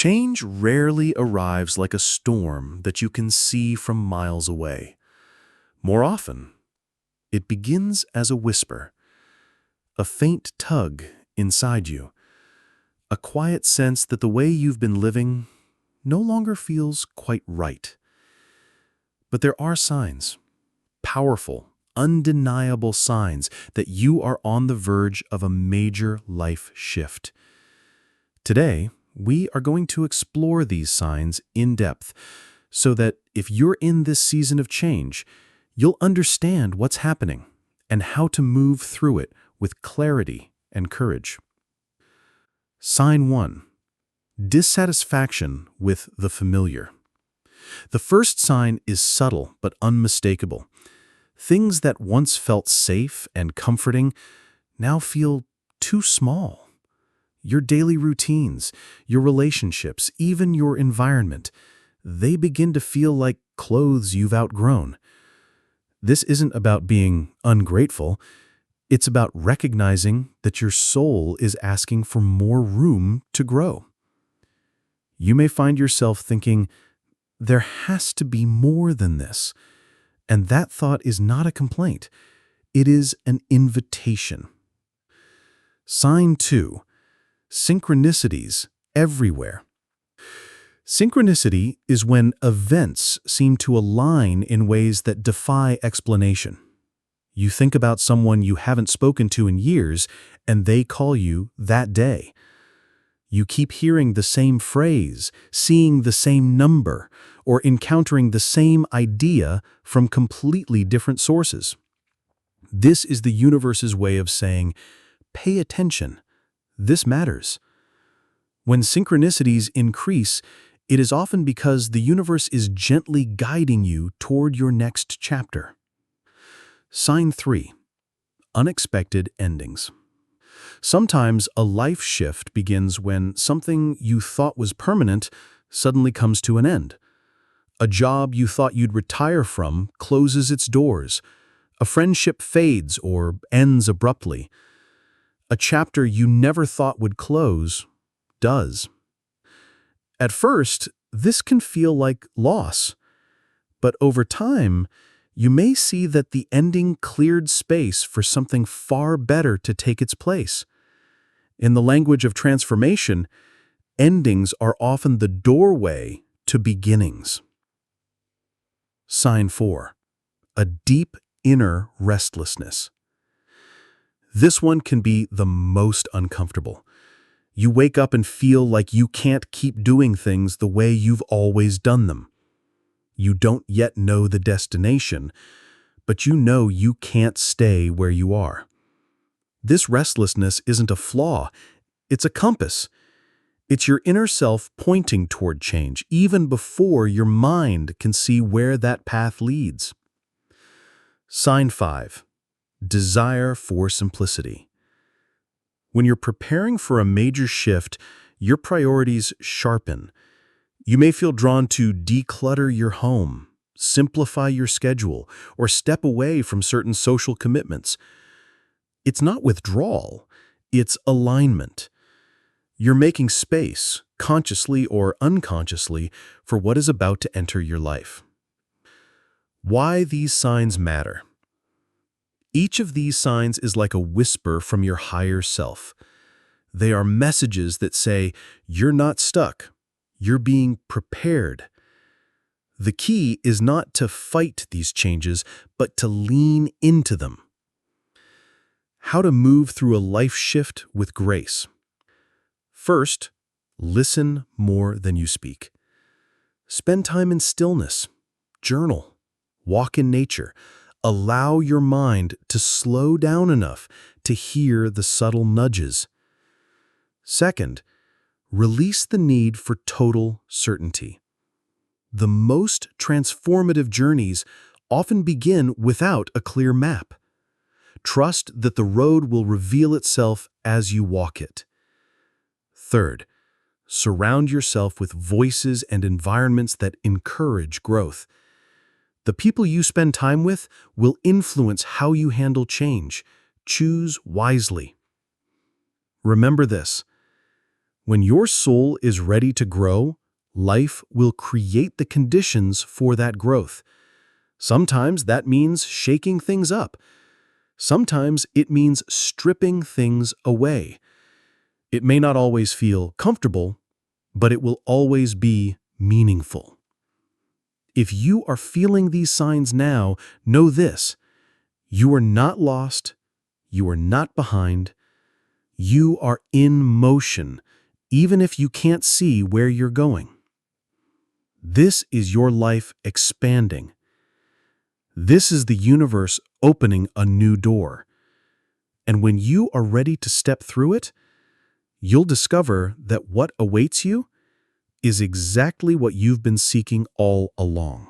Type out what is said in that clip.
Change rarely arrives like a storm that you can see from miles away. More often, it begins as a whisper, a faint tug inside you, a quiet sense that the way you've been living no longer feels quite right. But there are signs, powerful, undeniable signs that you are on the verge of a major life shift. Today, we are going to explore these signs in depth so that if you're in this season of change, you'll understand what's happening and how to move through it with clarity and courage. Sign 1. Dissatisfaction with the familiar. The first sign is subtle but unmistakable. Things that once felt safe and comforting now feel too small. Your daily routines, your relationships, even your environment, they begin to feel like clothes you've outgrown. This isn't about being ungrateful. It's about recognizing that your soul is asking for more room to grow. You may find yourself thinking, there has to be more than this. And that thought is not a complaint. It is an invitation. Sign 2. Synchronicities everywhere. Synchronicity is when events seem to align in ways that defy explanation. You think about someone you haven't spoken to in years, and they call you that day. You keep hearing the same phrase, seeing the same number, or encountering the same idea from completely different sources. This is the universe's way of saying, pay attention. This matters. When synchronicities increase, it is often because the universe is gently guiding you toward your next chapter. Sign 3. Unexpected endings. Sometimes a life shift begins when something you thought was permanent suddenly comes to an end. A job you thought you'd retire from closes its doors. A friendship fades or ends abruptly. A chapter you never thought would close does. At first, this can feel like loss, but over time, you may see that the ending cleared space for something far better to take its place. In the language of transformation, endings are often the doorway to beginnings. Sign 4. A deep inner restlessness. This one can be the most uncomfortable. You wake up and feel like you can't keep doing things the way you've always done them. You don't yet know the destination, but you know you can't stay where you are. This restlessness isn't a flaw, it's a compass. It's your inner self pointing toward change, even before your mind can see where that path leads. Sign 5. Desire for simplicity. When you're preparing for a major shift, your priorities sharpen. You may feel drawn to declutter your home, simplify your schedule, or step away from certain social commitments. It's not withdrawal, it's alignment. You're making space, consciously or unconsciously, for what is about to enter your life. Why these signs matter. Each of these signs is like a whisper from your higher self. They are messages that say, you're not stuck, you're being prepared. The key is not to fight these changes, but to lean into them. How to move through a life shift with grace. First, listen more than you speak. Spend time in stillness, journal, walk in nature. Allow your mind to slow down enough to hear the subtle nudges. Second, release the need for total certainty. The most transformative journeys often begin without a clear map. Trust that the road will reveal itself as you walk it. Third, surround yourself with voices and environments that encourage growth. The people you spend time with will influence how you handle change. Choose wisely. Remember this. When your soul is ready to grow, life will create the conditions for that growth. Sometimes that means shaking things up. Sometimes it means stripping things away. It may not always feel comfortable, but it will always be meaningful. If you are feeling these signs now, know this: you are not lost, you are not behind, you are in motion, even if you can't see where you're going. This is your life expanding. This is the universe opening a new door. And when you are ready to step through it, you'll discover that what awaits you is exactly what you've been seeking all along.